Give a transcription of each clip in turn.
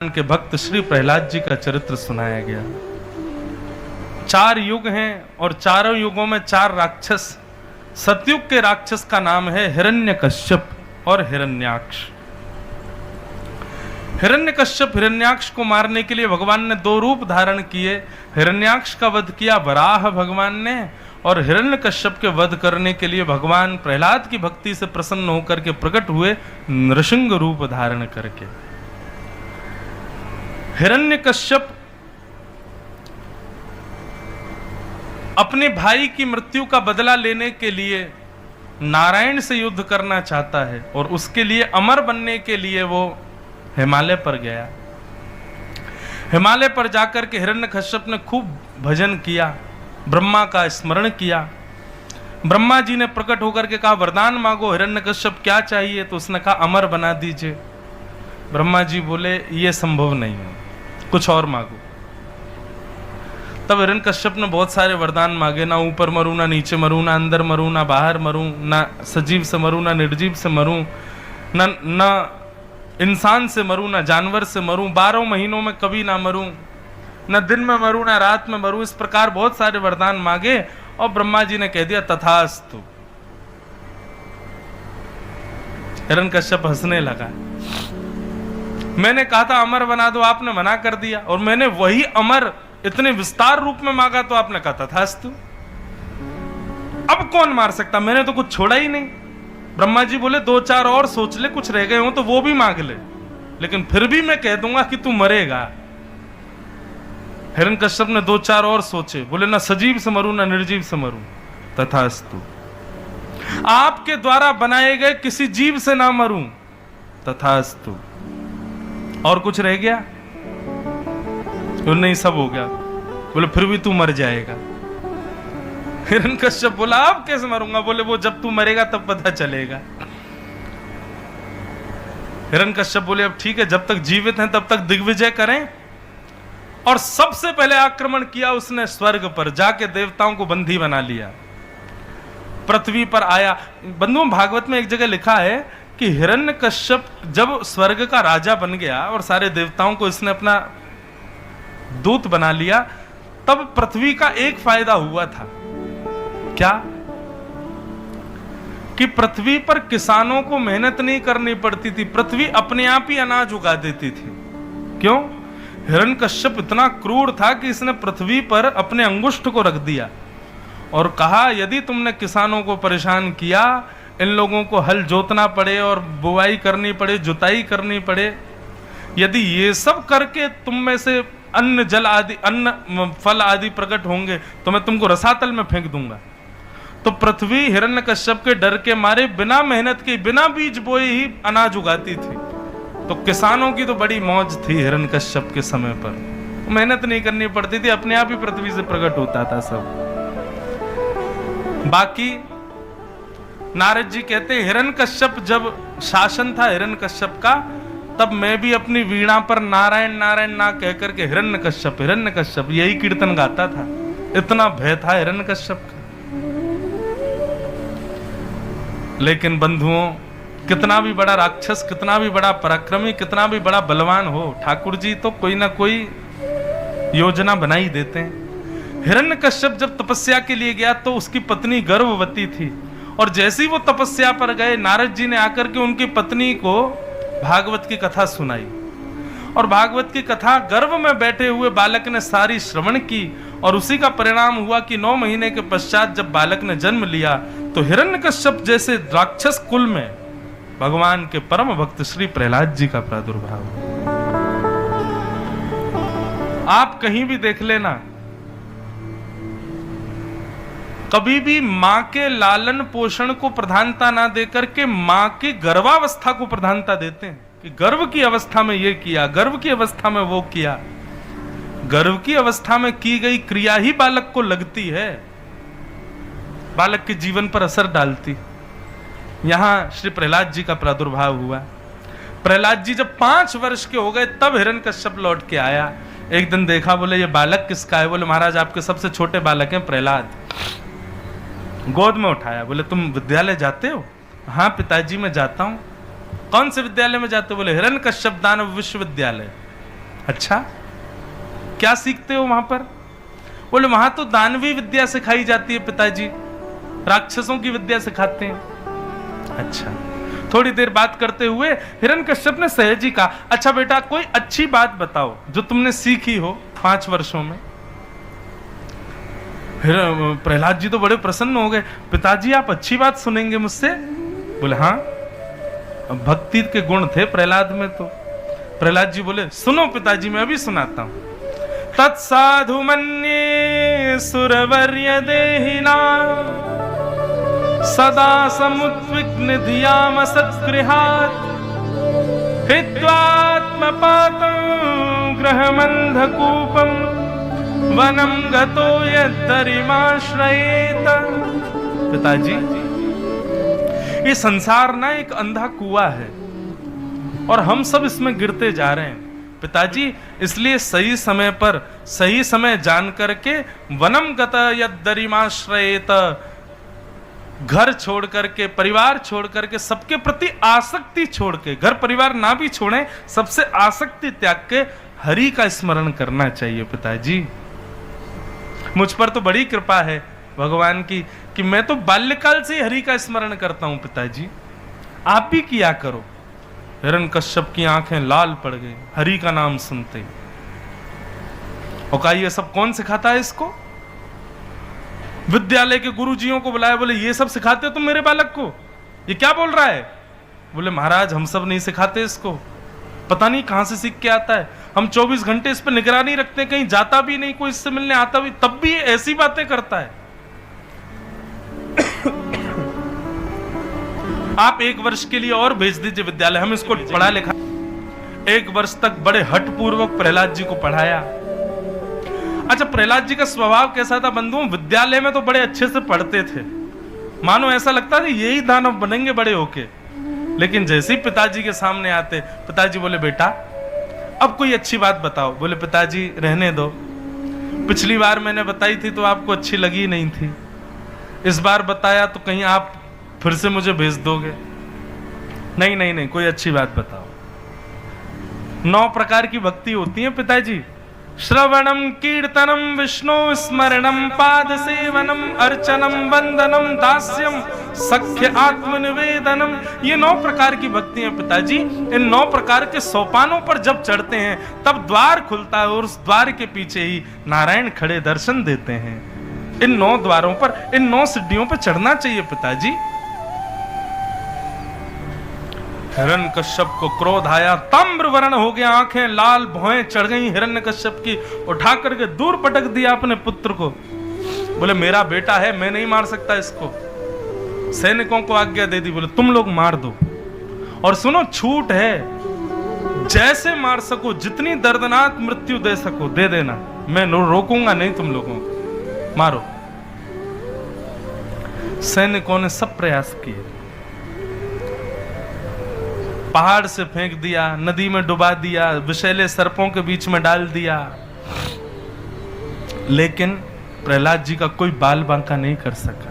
के भक्त श्री प्रहलाद जी का चरित्र सुनाया गया। 4 युग हैं और चारों युगों में 4 राक्षस। सतयुग के राक्षस का नाम है हिरण्यकश्यप और हिरण्याक्ष। हिरण्यकश्यप हिरण्याक्ष को मारने के लिए भगवान ने 2 रूप धारण किए। हिरण्याक्ष का वध किया वराह भगवान ने, और हिरण्यकश्यप के वध करने के लिए भगवान प्रहलाद की भक्ति से प्रसन्न होकर के प्रकट हुए नृसिंह रूप धारण करके। हिरण्यकश्यप अपने भाई की मृत्यु का बदला लेने के लिए नारायण से युद्ध करना चाहता है, और उसके लिए अमर बनने के लिए वो हिमालय पर गया। हिमालय पर जाकर के हिरण्यकश्यप ने खूब भजन किया, ब्रह्मा का स्मरण किया। ब्रह्मा जी ने प्रकट होकर के कहा, वरदान मांगो हिरण्यकश्यप, क्या चाहिए? तो उसने कहा, अमर बना दीजिए। ब्रह्मा जी बोले, ये संभव नहीं है, कुछ और मांगो। तब हिरण्यकश्यप ने बहुत सारे वरदान मांगे, ना ऊपर मरूं, ना नीचे मरूं, ना अंदर मरूं, ना बाहर मरूं, ना सजीव से मरूं, ना निर्जीव से मरूं, ना इंसान से मरूं, ना जानवर से मरूं, 12 महीनों में कभी ना मरूं, ना दिन में मरूं, ना रात में मरूं। इस प्रकार बहुत सारे वरदान मांगे, और ब्रह्मा जी ने कह दिया, तथास्तु। हिरण्यकश्यप हंसने लगा। मैंने कहा था अमर बना दो, आपने मना कर दिया, और मैंने वही अमर इतने विस्तार रूप में मांगा तो आपने कहा तथास्तु। अब कौन मार सकता? मैंने तो कुछ छोड़ा ही नहीं। ब्रह्मा जी बोले, 2-4 और सोच ले, कुछ रह गए हो तो वो भी मांग ले, लेकिन फिर भी मैं कह दूंगा कि तू मरेगा। हिरण्यकश्यप ने 2-4 और सोचे, बोले, ना सजीव से मरूं, ना निर्जीव से मरूं, तथास्तु। आपके द्वारा बनाए गए किसी जीव से ना मरूं, तथास्तु। और कुछ रह गया? नहीं, सब हो गया। बोले, फिर भी तू मर जाएगा। हिरण्यकश्यप बोला, अब कैसे मरूंगा? बोले, वो जब तू मरेगा तब पता चलेगा। हिरण्यकश्यप बोले, अब ठीक है, जब तक जीवित हैं तब तक दिग्विजय करें। और सबसे पहले आक्रमण किया उसने स्वर्ग पर, जाके देवताओं को बंदी बना लिया। पृथ्वी पर आया। बंधुओं, भागवत में एक जगह लिखा है कि हिरण्यकश्यप जब स्वर्ग का राजा बन गया और सारे देवताओं को इसने अपना दूत बना लिया, तब पृथ्वी का एक फायदा हुआ था। क्या? कि पृथ्वी पर किसानों को मेहनत नहीं करनी पड़ती थी, पृथ्वी अपने आप ही अनाज उगा देती थी। क्यों? हिरण्यकश्यप इतना क्रूर था कि इसने पृथ्वी पर अपने अंगुष्ठ को रख दिया और कहा, यदि तुमने किसानों को परेशान किया, इन लोगों को हल जोतना पड़े और बुवाई करनी पड़े, जुताई करनी पड़े, यदि ये सब करके तुम में से अन्न जल आदि, अन्न फल आदि प्रकट होंगे तो मैं तुमको रसातल में फेंक दूंगा। तो पृथ्वी हिरण्यकश्यप के डर के मारे बिना मेहनत के, बिना बीज बोए ही अनाज उगाती थी। तो किसानों की तो बड़ी मौज थी हिरण्यकश्यप के समय पर, मेहनत नहीं करनी पड़ती थी, अपने आप ही पृथ्वी से प्रकट होता था सब। बाकी नारद जी कहते हैं, हिरण्यकश्यप जब शासन था हिरण्यकश्यप का, तब मैं भी अपनी वीणा पर नारायण नारायण ना कह करके हिरण्यकश्यप हिरण्यकश्यप यही कीर्तन गाता था। इतना भय था हिरण्यकश्यप का। लेकिन बंधुओं, कितना भी बड़ा राक्षस, कितना भी बड़ा पराक्रमी, कितना भी बड़ा बलवान हो, ठाकुर जी तो कोई ना कोई योजना बना ही देते हैं। हिरण्यकश्यप जब तपस्या के लिए गया तो उसकी पत्नी गर्भवती थी, और जैसे ही वो तपस्या पर गए, नारद जी ने आकर के उनकी पत्नी को भागवत की कथा सुनाई, और भागवत की कथा गर्भ में बैठे हुए बालक ने सारी श्रवण की, और उसी का परिणाम हुआ कि 9 महीने के पश्चात जब बालक ने जन्म लिया तो हिरण्यकश्यप जैसे राक्षस कुल में भगवान के परम भक्त श्री प्रहलाद जी का प्रादुर्भाव। आप कहीं भी देख लेना, कभी भी मां के लालन पोषण को प्रधानता ना देकर के मां की गर्भावस्था को प्रधानता देते हैं कि गर्भ की अवस्था में ये किया, गर्भ की अवस्था में वो किया। गर्भ की अवस्था में की गई क्रिया ही बालक को लगती है, बालक के जीवन पर असर डालती। यहां श्री प्रहलाद जी का प्रादुर्भाव हुआ। प्रहलाद जी जब 5 वर्ष के हो गए तब हिरण्यकश्यप लौट के आया। एक दिन देखा, बोले, ये बालक किसका है? बोले, महाराज आपके सबसे छोटे बालक हैं प्रहलाद। गोद में उठाया, बोले, तुम विद्यालय जाते हो? हाँ पिताजी मैं जाता हूं। कौन से विद्यालय में जाते? बोले हिरण्यकश्यप दानव विश्वविद्यालय। अच्छा, क्या सीखते हो वहां पर? बोले वहां तो दानवी विद्या सिखाई जाती है पिताजी, राक्षसों की विद्या सिखाते हैं। अच्छा। थोड़ी देर बात करते हुए हिरण्यकश्यप ने सहज ही कहा, अच्छा बेटा कोई अच्छी बात बताओ जो तुमने सीखी हो 5 वर्षों में। प्रहलाद जी तो बड़े प्रसन्न हो गए, पिताजी आप अच्छी बात सुनेंगे मुझसे? बोले हाँ, भक्ति के गुण थे प्रहलाद में। तो प्रहलाद जी बोले सुनो पिताजी, मैं अभी सुनाता हूं। तत्साधु मन्ये सुरवर्य देहिना सदा समुद्विग्न धियाम सत्गृहात् हित्वात्मपातं गृहमन्धकूपं वनं गतो यद्धरिमाश्रयेत। पिताजी ये संसार ना एक अंधा कुआं है और हम सब इसमें गिरते जा रहे हैं पिताजी, इसलिए सही समय पर सही समय जान करके वनम गत यद्धरिमाश्रयेत, घर छोड़ करके परिवार छोड़ करके सबके प्रति आसक्ति छोड़ के, घर परिवार ना भी छोड़ें, सबसे आसक्ति त्याग के हरि का स्मरण करना चाहिए पिताजी। मुझ पर तो बड़ी कृपा है भगवान की कि मैं तो बाल्यकाल से हरि का स्मरण करता हूं पिताजी, आप भी किया करो। हिरण्यकश्यप की आंखें लाल पड़ गई हरि का नाम सुनते। और कहा ये सब कौन सिखाता है इसको? विद्यालय के गुरुजियों को बुलाया, बोले ये सब सिखाते हो तुम मेरे बालक को? ये क्या बोल रहा है? बोले महाराज हम सब नहीं सिखाते इसको, पता नहीं कहां से सीख के आता है। हम 24 घंटे इस पर निगरानी रखते, कहीं जाता भी नहीं, कोई इससे मिलने आता भी, तब भी ऐसी बातें करता है। आप 1 वर्ष के लिए और भेज दीजिए विद्यालय, हम इसको पढ़ा लिखा। 1 वर्ष तक बड़े हठपूर्वक प्रहलाद जी को पढ़ाया। अच्छा, प्रहलाद जी का स्वभाव कैसा था बंधुओं? विद्यालय में तो बड़े अच्छे से पढ़ते थे, मानो ऐसा लगता था यही दानव बनेंगे बड़े होके। लेकिन जैसे ही पिताजी के सामने आते, पिताजी बोले बेटा अब कोई अच्छी बात बताओ। बोले पिताजी रहने दो, पिछली बार मैंने बताई थी तो आपको अच्छी लगी नहीं थी, इस बार बताया तो कहीं आप फिर से मुझे भेज दोगे। नहीं नहीं नहीं, कोई अच्छी बात बताओ। 9 प्रकार की भक्ति होती है पिताजी। श्रवणम कीर्तनम विष्णु स्मरणम पाद सेवनम अर्चनम वंदनम दास्यम सख्य आत्मनिवेदनम, ये 9 प्रकार की भक्ति है पिताजी। इन 9 प्रकार के सोपानों पर जब चढ़ते हैं तब द्वार खुलता है और उस द्वार के पीछे ही नारायण खड़े दर्शन देते हैं। इन 9 द्वारों पर, इन 9 सीढ़ियों पर चढ़ना चाहिए पिताजी। हिरण्यकश्यप को क्रोध आया, ताम्र वर्ण हो गया, आंखें लाल, भौहें चढ़ गई हिरण्यकश्यप की। उठा करके दूर पटक दिया अपने पुत्र को। बोले मेरा बेटा है, मैं नहीं मार सकता इसको। सैनिकों को आज्ञा दे दी, बोले तुम लोग मार दो। और सुनो छूट है, जैसे मार सको, जितनी दर्दनाक मृत्यु दे सको दे देना, मैं रोकूंगा नहीं तुम लोगों को, मारो। सैनिकों ने सब प्रयास किए, पहाड़ से फेंक दिया, नदी में डुबा दिया, विषैले सर्पों के बीच में डाल दिया, लेकिन प्रहलाद जी का कोई बाल बांका नहीं कर सका।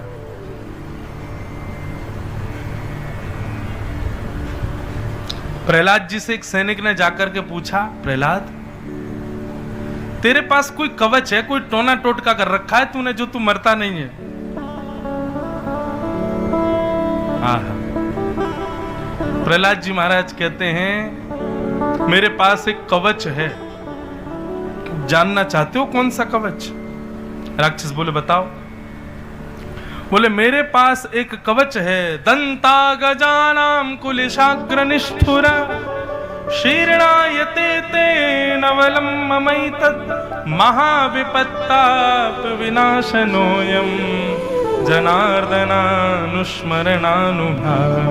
प्रहलाद जी से एक सैनिक ने जाकर के पूछा, प्रहलाद तेरे पास कोई कवच है, कोई टोना टोटका कर रखा है तूने जो तू मरता नहीं है? आहा। प्रहलाद जी महाराज कहते हैं मेरे पास एक कवच है, जानना चाहते हो कौन सा कवच? राक्षस बोले बताओ। बोले मेरे पास एक कवच है, दंता गजानाम कुलिशाग्र निष्ठुर शीर्णायते ते नवलम ममैतत् महाविपत्ताप विनाशनोयम जनार्दनानुस्मरणानुभाव।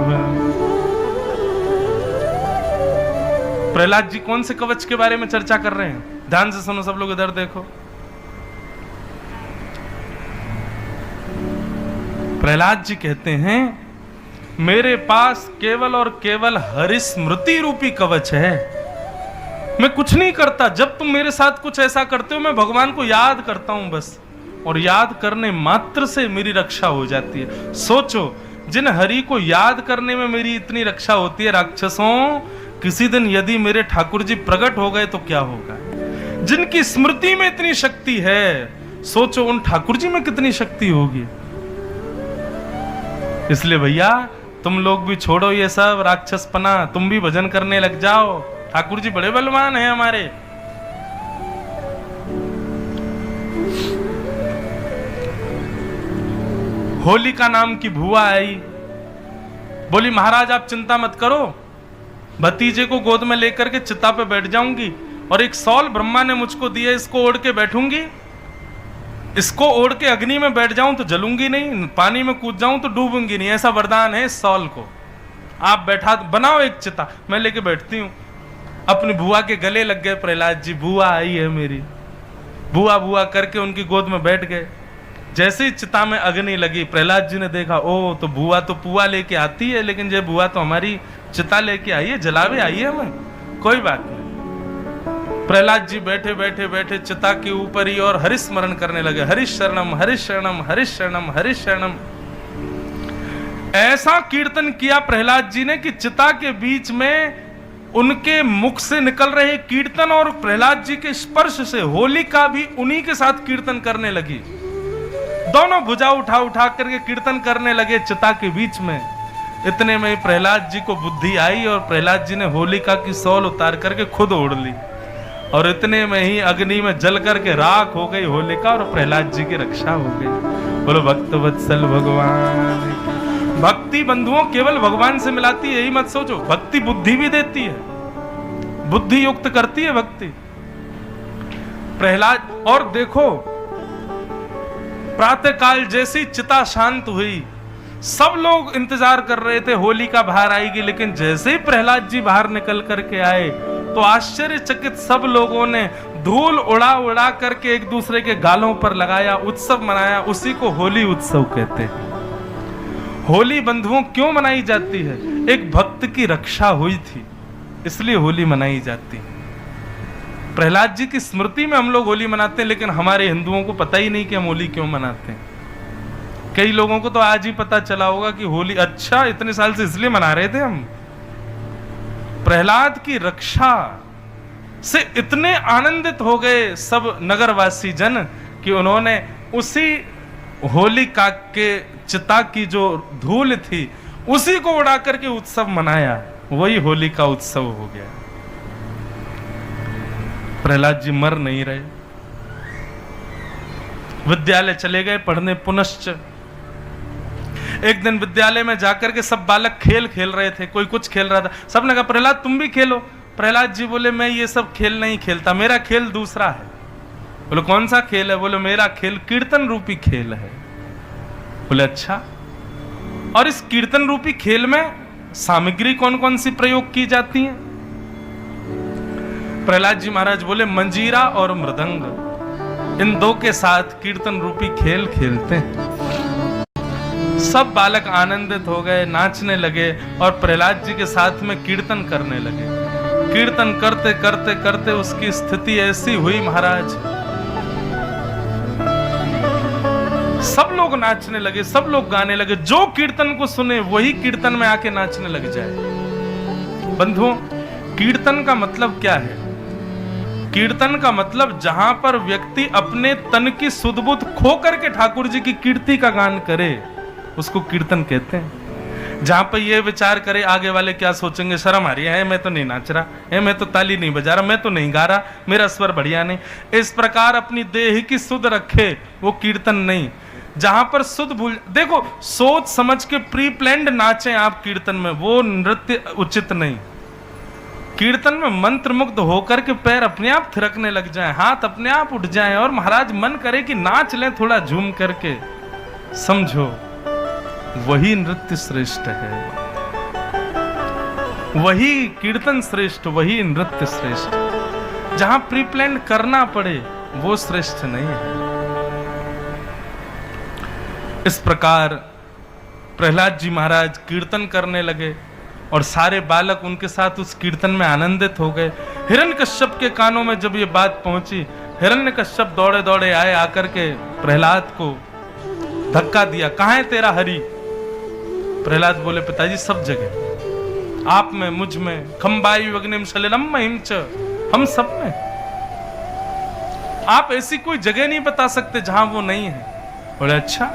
प्रहलाद जी कौन से कवच के बारे में चर्चा कर रहे हैं? ध्यान से सुनो सब लोग, इधर देखो। प्रहलाद जी कहते हैं मेरे पास केवल और केवल हरिस्मृति रूपी कवच है। मैं कुछ नहीं करता, जब तुम मेरे साथ कुछ ऐसा करते हो मैं भगवान को याद करता हूं बस, और याद करने मात्र से मेरी रक्षा हो जाती है। सोचो, जिन हरि को याद करने में मेरी इतनी रक्षा होती है, राक्षसों किसी दिन यदि मेरे ठाकुर जी प्रकट हो गए तो क्या होगा? जिनकी स्मृति में इतनी शक्ति है, सोचो उन ठाकुर जी में कितनी शक्ति होगी। इसलिए भैया तुम लोग भी छोड़ो ये सब राक्षसपना, तुम भी भजन करने लग जाओ। ठाकुर जी बड़े बलवान हैं हमारे। होलिका नाम की भुआ आई, बोली महाराज आप चिंता मत करो, भतीजे को गोद में लेकर के चिता पे बैठ जाऊंगी और एक सौल ब्रह्मा ने मुझको दिया, इसको ओढ़ के बैठूंगी, इसको ओढ़ के अग्नि में बैठ जाऊं तो जलूंगी नहीं, पानी में कूद जाऊं तो डूबूंगी नहीं, ऐसा वरदान है इस सौल को। आप बैठा बनाओ एक चिता, मैं लेके बैठती हूं। अपनी बुआ के गले लग गए प्रहलाद जी, बुआ आई है मेरी, बुआ बुआ करके उनकी गोद में बैठ गए। जैसे ही चिता में अग्नि लगी, प्रहलाद जी ने देखा, ओ तो बुआ तो पुआ लेके आती है, लेकिन ये बुआ तो हमारी चिता लेके आई है, जलावे आई है हमें, कोई बात नहीं। प्रहलाद जी बैठे बैठे बैठे चिता के ऊपर ही और हरिस्मरण करने लगे, हरिश शरणम हरिश शरणम हरिश शरणम हरिश शरणम। ऐसा कीर्तन किया प्रहलाद जी ने कि चिता के बीच में उनके मुख से निकल रहे कीर्तन और प्रहलाद जी के स्पर्श से होलिका भी उन्हीं के साथ कीर्तन करने लगी। दोनों भुजा उठा उठा करके कीर्तन करने लगे चिता के बीच में। इतने में प्रहलाद जी को बुद्धि आई और प्रहलाद जी ने होलिका की सौल उतार करके खुद ओढ़ ली, और इतने में ही अग्नि में जल करके राख हो गई होलिका और प्रहलाद जी की रक्षा हो गई। बोलो भक्त वत्सल भगवान। भक्ति बंधुओं केवल भगवान से मिलाती है, यही मत सोचो, भक्ति बुद्धि भी देती है, बुद्धि युक्त करती है भक्ति। प्रहलाद, और देखो प्रातः काल जैसी चिता शांत हुई, सब लोग इंतजार कर रहे थे होलिका बाहर आएगी, लेकिन जैसे ही प्रहलाद जी बाहर निकल करके आए तो आश्चर्यचकित सब लोगों ने धूल उड़ा उड़ा करके एक दूसरे के गालों पर लगाया, उत्सव मनाया। उसी को होली उत्सव कहते हैं। होली बंधुओं क्यों मनाई जाती है? एक भक्त की रक्षा हुई थी, इसलिए होली मनाई जाती है। प्रहलाद जी की स्मृति में हम लोग होली मनाते हैं, लेकिन हमारे हिंदुओं को पता ही नहीं कि हम होली क्यों मनाते हैं। कई लोगों को तो आज ही पता चला होगा कि होली, अच्छा इतने साल से इसलिए मना रहे थे हम। प्रहलाद की रक्षा से इतने आनंदित हो गए सब नगरवासी जन कि उन्होंने उसी होलिका के चिता की जो धूल थी उसी को उड़ा करके उत्सव मनाया, वही होली का उत्सव हो गया। प्रहलाद जी मर नहीं रहे, विद्यालय चले गए पढ़ने पुनश्च। एक दिन विद्यालय में जाकर के सब बालक खेल खेल रहे थे, कोई कुछ खेल रहा था, सबने कहा प्रहलाद तुम भी खेलो। प्रहलाद जी बोले मैं ये सब खेल नहीं खेलता, मेरा खेल दूसरा है। बोले कौन सा खेल है? बोले मेरा खेल कीर्तन रूपी खेल है। बोले अच्छा, और इस कीर्तन रूपी खेल में सामग्री कौन कौन सी प्रयोग की जाती है? प्रहलाद जी महाराज बोले मंजीरा और मृदंग, इन दो के साथ कीर्तन रूपी खेल खेलते हैं। सब बालक आनंदित हो गए, नाचने लगे और प्रहलाद जी के साथ में कीर्तन करने लगे। कीर्तन करते करते करते उसकी स्थिति ऐसी हुई महाराज, सब लोग नाचने लगे, सब लोग गाने लगे, जो कीर्तन को सुने वही कीर्तन में आके नाचने लग जाए। बंधुओं, कीर्तन का मतलब क्या है? कीर्तन का मतलब जहां पर व्यक्ति अपने तन की सुध बुध खो करके ठाकुर जी की कीर्ति का गान करे, उसको कीर्तन कहते हैं। जहां पर ये विचार करे आगे वाले क्या सोचेंगे, शर्म आ रही है, मैं तो नहीं नाच रहा है, मैं तो ताली नहीं बजा रहा, मैं तो नहीं गा रहा, मेरा स्वर बढ़िया नहीं, इस प्रकार अपनी देह की सुध रखे, वो कीर्तन नहीं। जहां पर सुध भूल, देखो सोच समझ के प्री प्लान्ड नाचे आप कीर्तन में, वो नृत्य उचित नहीं। कीर्तन में मंत्र मुग्ध होकर के पैर अपने आप थिरकने लग जाएं, हाथ अपने आप उठ जाएं और महाराज मन करे कि नाच लें थोड़ा झूम करके, समझो वही नृत्य श्रेष्ठ है, वही कीर्तन श्रेष्ठ, वही नृत्य श्रेष्ठ। जहां प्री प्लान करना पड़े वो श्रेष्ठ नहीं है। इस प्रकार प्रहलाद जी महाराज कीर्तन करने लगे और सारे बालक उनके साथ उस कीर्तन में आनंदित हो गए। हिरण्यकश्यप के कानों में जब ये बात पहुंची, हिरण्यकश्यप दौड़े दौड़े आए, आकर के प्रहलाद को धक्का दिया, कहां है तेरा हरि? प्रहलाद बोले पिताजी सब जगह, आप में, मुझ में, खंबाई अग्निम सलिलम महिम च, हम सब में। आप ऐसी कोई जगह नहीं बता सकते जहां वो नहीं है। बोले अच्छा,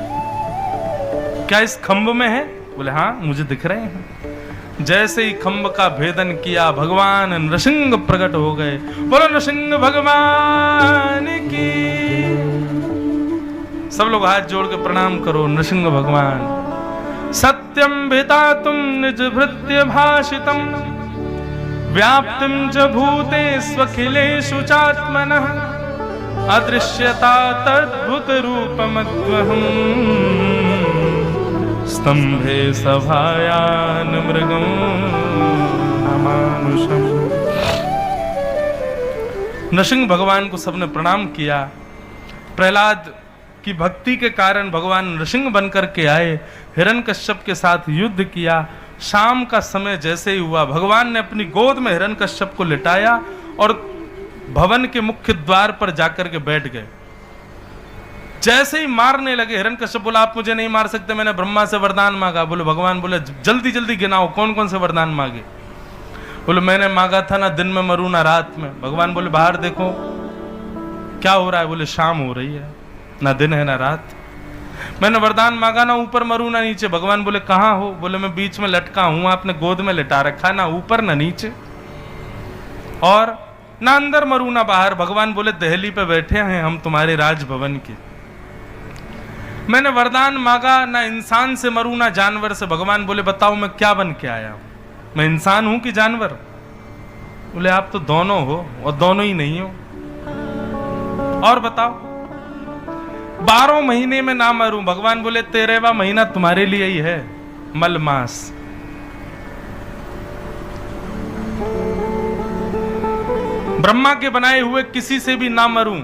क्या इस खंभ में है? बोले हाँ, मुझे दिख रहे हैं। जैसे ही खंभ का भेदन किया, भगवान नृसिंह प्रकट हो गए। बोलो नृसिंह भगवान की। सब लोग हाथ जोड़ के प्रणाम करो नृसिंह भगवान। सत्यम भितातुम निज भृत्य भाषितम व्याप्तिम च भूतेष्वखिलेषु चात्मनः अदृश्यता तद्भुत रूपमद्वहम् स्तंभे सभायान मृगं अमानुषम्। नृसिंह भगवान को सबने प्रणाम किया। प्रहलाद की भक्ति के कारण भगवान नृसिंह बनकर के आए, हिरण्यकश्यप के साथ युद्ध किया। शाम का समय जैसे ही हुआ, भगवान ने अपनी गोद में हिरण्यकश्यप को लिटाया और भवन के मुख्य द्वार पर जाकर के बैठ गए। जैसे ही मारने लगे, हिरण्यकश्यप बोला आप मुझे नहीं मार सकते, मैंने ब्रह्मा से वरदान मांगा। बोले भगवान बोले जल्दी जल्दी गिनाओ कौन कौन से वरदान मांगे। बोले मैंने मांगा था ना दिन में मरूं ना रात में। भगवान बोले बाहर देखो क्या हो रहा है। बोले शाम हो रही है, ना दिन है ना रात। मैंने वरदान मांगा ना ऊपर मरूं ना नीचे। भगवान बोले कहां हो। बोले मैं बीच में लटका हूं, आपने गोद में लिटा रखा, ना ऊपर ना नीचे और ना अंदर मरूं ना बाहर। भगवान बोले दहली पे बैठे हैं हम तुम्हारे राजभवन के। मैंने वरदान मांगा ना इंसान से मरूं ना जानवर से। भगवान बोले बताओ मैं क्या बन के आया हूं, मैं इंसान हूं कि जानवर। बोले आप तो दोनों हो और दोनों ही नहीं हो। और बताओ 12 महीने में ना मरूं। भगवान बोले 13वां महीना तुम्हारे लिए ही है, मल मास। ब्रह्मा के बनाए हुए किसी से भी ना मरूं।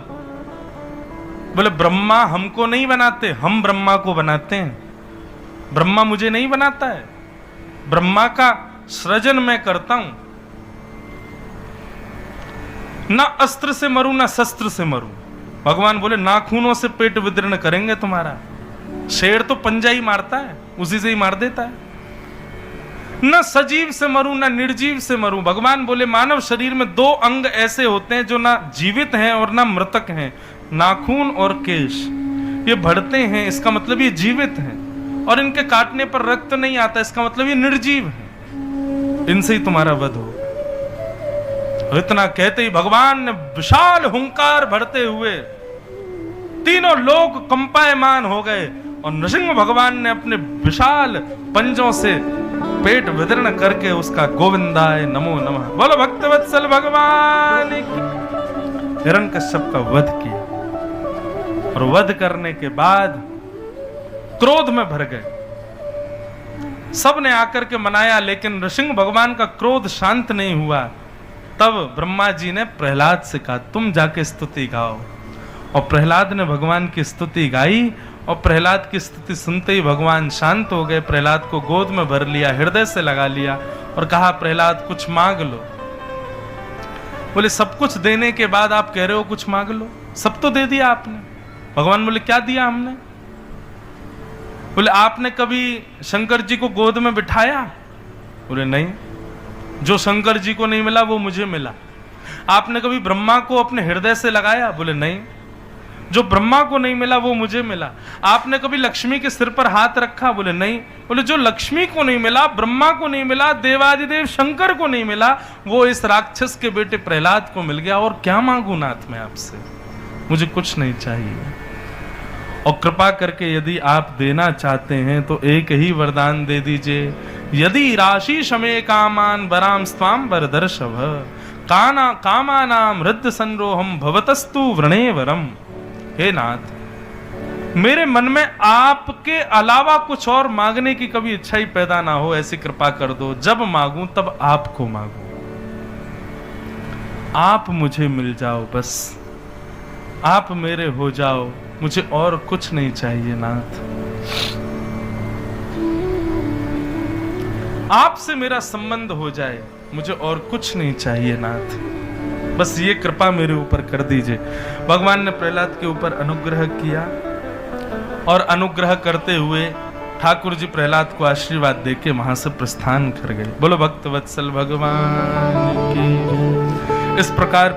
बोले ब्रह्मा हमको नहीं बनाते, हम ब्रह्मा को बनाते हैं। ब्रह्मा मुझे नहीं बनाता है, ब्रह्मा का सृजन मैं करता हूं। ना अस्त्र से मरूं ना शस्त्र से मरूं। भगवान बोले नाखूनों से पेट विदीर्ण करेंगे तुम्हारा। शेर तो पंजा ही मारता है, उसी से ही मार देता है। न सजीव से मरूं ना निर्जीव से मरूं। भगवान बोले मानव शरीर में 2 अंग ऐसे होते हैं जो ना जीवित हैं और ना मृतक हैं, नाखून और केश। ये बढ़ते हैं, इसका मतलब ये जीवित हैं, और इनके काटने पर रक्त नहीं आता, इसका मतलब ये निर्जीव है। इनसे ही तुम्हारा वध हो। इतना कहते ही भगवान ने विशाल हुंकार भरते हुए तीनों लोग कंपायमान हो गए और नृसिंह भगवान ने अपने विशाल पंजों से पेट विदीर्ण करके उसका गोविंदाय नमो नमः बोलो भक्तवत्सल भगवान की हिरण्यकश्यप का वध किया। और वध करने के बाद क्रोध में भर गए। सब ने आकर के मनाया, लेकिन नृसिंह भगवान का क्रोध शांत नहीं हुआ। तब ब्रह्मा जी ने प्रहलाद से कहा तुम जाके स्तुति गाओ। और प्रहलाद ने भगवान की स्तुति गाई और प्रहलाद की स्तुति सुनते ही भगवान शांत हो गए। प्रहलाद को गोद में भर लिया, हृदय से लगा लिया और कहा प्रहलाद कुछ मांग लो। बोले सब कुछ देने के बाद आप कह रहे हो कुछ मांग लो, सब तो दे दिया आपने। भगवान बोले क्या दिया हमने। बोले आपने कभी शंकर जी को गोद में बिठाया। बोले नहीं, जो शंकर जी को नहीं मिला वो मुझे मिला। आपने कभी ब्रह्मा को अपने हृदय से लगाया। बोले नहीं, जो ब्रह्मा को नहीं मिला वो मुझे मिला। आपने कभी लक्ष्मी के सिर पर हाथ रखा। बोले नहीं। बोले जो लक्ष्मी को नहीं मिला, ब्रह्मा को नहीं मिला, देवादिदेव शंकर को नहीं मिला, वो इस राक्षस के बेटे प्रहलाद को मिल गया। और क्या मांगू नाथ मैं आपसे, मुझे कुछ नहीं चाहिए। और कृपा करके यदि आप देना चाहते हैं तो एक ही वरदान दे दीजिए, यदि राशि शमे कामान वराम स्वाम वरदर्शभ काना कामानाम हृदय संरोहम भवतस्तु व्रणे वरम। हे नाथ, मेरे मन में आपके अलावा कुछ और मांगने की कभी इच्छा ही पैदा ना हो, ऐसी कृपा कर दो। जब मांगूं तब आपको मांगूं, आप मुझे मिल जाओ, बस आप मेरे हो जाओ, मुझे और कुछ नहीं चाहिए नाथ। आपसे मेरा संबंध हो जाए, मुझे और कुछ नहीं चाहिए नाथ, बस ये कृपा मेरे ऊपर कर दीजिए। भगवान ने प्रहलाद के ऊपर अनुग्रह किया और अनुग्रह करते हुए ठाकुर जी प्रहलाद को आशीर्वाद देके वहां से प्रस्थान कर गए। बोलो भक्तवत्सल भगवान की। इस प्रकार